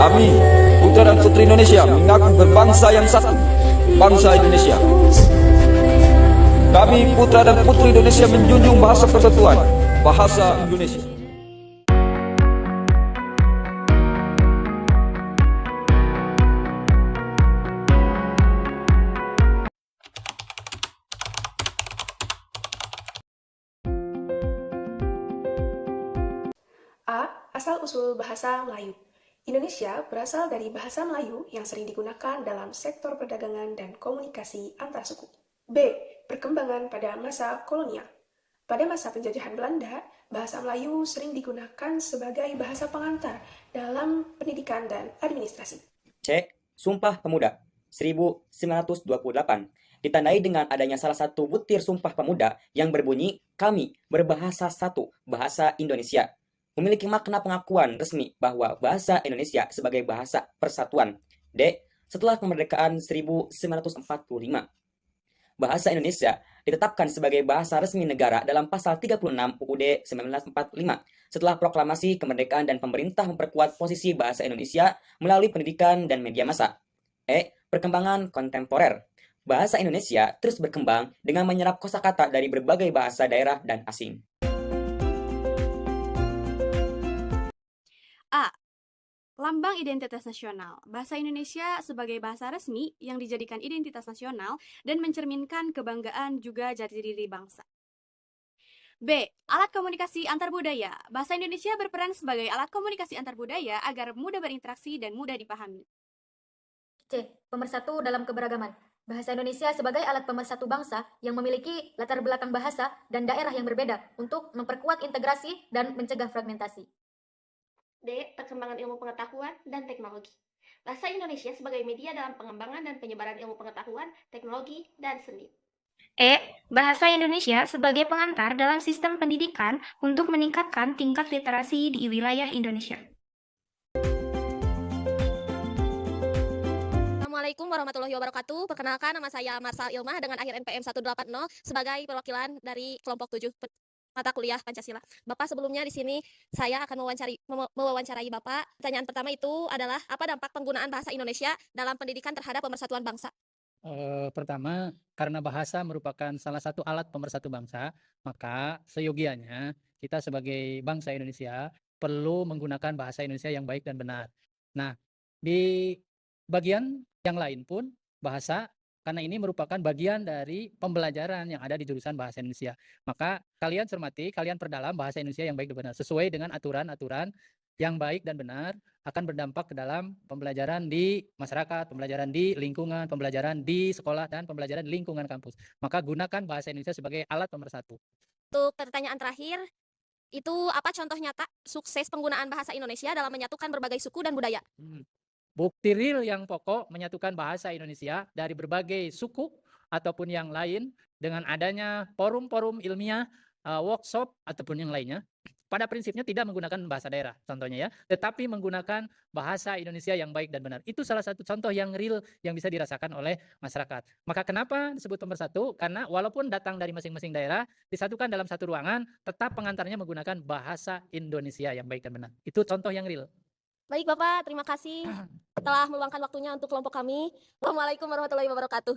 Kami, putra dan putri Indonesia, mengaku berbangsa yang satu, bangsa Indonesia. Kami, putra dan putri Indonesia, menjunjung bahasa persatuan, bahasa Indonesia. A. Asal-usul bahasa Melayu. Indonesia berasal dari bahasa Melayu yang sering digunakan dalam sektor perdagangan dan komunikasi antar suku. B. Perkembangan pada masa kolonial. Pada masa penjajahan Belanda, bahasa Melayu sering digunakan sebagai bahasa pengantar dalam pendidikan dan administrasi. C. Sumpah Pemuda 1928 ditandai dengan adanya salah satu butir Sumpah Pemuda yang berbunyi kami berbahasa satu, bahasa Indonesia. Memiliki makna pengakuan resmi bahwa bahasa Indonesia sebagai bahasa persatuan. D. Setelah kemerdekaan 1945, bahasa Indonesia ditetapkan sebagai bahasa resmi negara dalam pasal 36 UUD 1945 setelah proklamasi kemerdekaan dan pemerintah memperkuat posisi bahasa Indonesia melalui pendidikan dan media massa. E. Perkembangan kontemporer. Bahasa Indonesia terus berkembang dengan menyerap kosakata dari berbagai bahasa daerah dan asing. A. Lambang Identitas Nasional. Bahasa Indonesia sebagai bahasa resmi yang dijadikan identitas nasional dan mencerminkan kebanggaan juga jati diri bangsa. B. Alat komunikasi antar budaya. Bahasa Indonesia berperan sebagai alat komunikasi antar budaya agar mudah berinteraksi dan mudah dipahami. C. Pemersatu dalam keberagaman. Bahasa Indonesia sebagai alat pemersatu bangsa yang memiliki latar belakang bahasa dan daerah yang berbeda untuk memperkuat integrasi dan mencegah fragmentasi. D. Perkembangan ilmu pengetahuan dan teknologi. Bahasa Indonesia sebagai media dalam pengembangan dan penyebaran ilmu pengetahuan, teknologi, dan seni. E. Bahasa Indonesia sebagai pengantar dalam sistem pendidikan untuk meningkatkan tingkat literasi di wilayah Indonesia. Assalamualaikum warahmatullahi wabarakatuh. Perkenalkan, nama saya Marsal Ilmah dengan akhir NPM 180 sebagai perwakilan dari kelompok 7 mata kuliah Pancasila. Bapak, sebelumnya di sini saya akan mewawancarai Bapak. Pertanyaan pertama itu adalah apa dampak penggunaan bahasa Indonesia dalam pendidikan terhadap pemersatuan bangsa? Pertama, karena bahasa merupakan salah satu alat pemersatu bangsa, maka seyogianya kita sebagai bangsa Indonesia perlu menggunakan bahasa Indonesia yang baik dan benar. Nah, di bagian yang lain pun bahasa, karena ini merupakan bagian dari pembelajaran yang ada di jurusan bahasa Indonesia. Maka kalian cermati, kalian perdalam bahasa Indonesia yang baik dan benar. Sesuai dengan aturan-aturan yang baik dan benar akan berdampak ke dalam pembelajaran di masyarakat, pembelajaran di lingkungan, pembelajaran di sekolah, dan pembelajaran di lingkungan kampus. Maka gunakan bahasa Indonesia sebagai alat pemersatu. Untuk pertanyaan terakhir, itu apa contoh nyata sukses penggunaan bahasa Indonesia dalam menyatukan berbagai suku dan budaya? Bukti real yang pokok menyatukan bahasa Indonesia dari berbagai suku ataupun yang lain dengan adanya forum-forum ilmiah, workshop ataupun yang lainnya. Pada prinsipnya tidak menggunakan bahasa daerah contohnya ya, tetapi menggunakan bahasa Indonesia yang baik dan benar. Itu salah satu contoh yang real yang bisa dirasakan oleh masyarakat. Maka kenapa disebut pemersatu? Karena walaupun datang dari masing-masing daerah, disatukan dalam satu ruangan, tetap pengantarnya menggunakan bahasa Indonesia yang baik dan benar. Itu contoh yang real. Baik Bapak, terima kasih telah meluangkan waktunya untuk kelompok kami. Wassalamualaikum warahmatullahi wabarakatuh.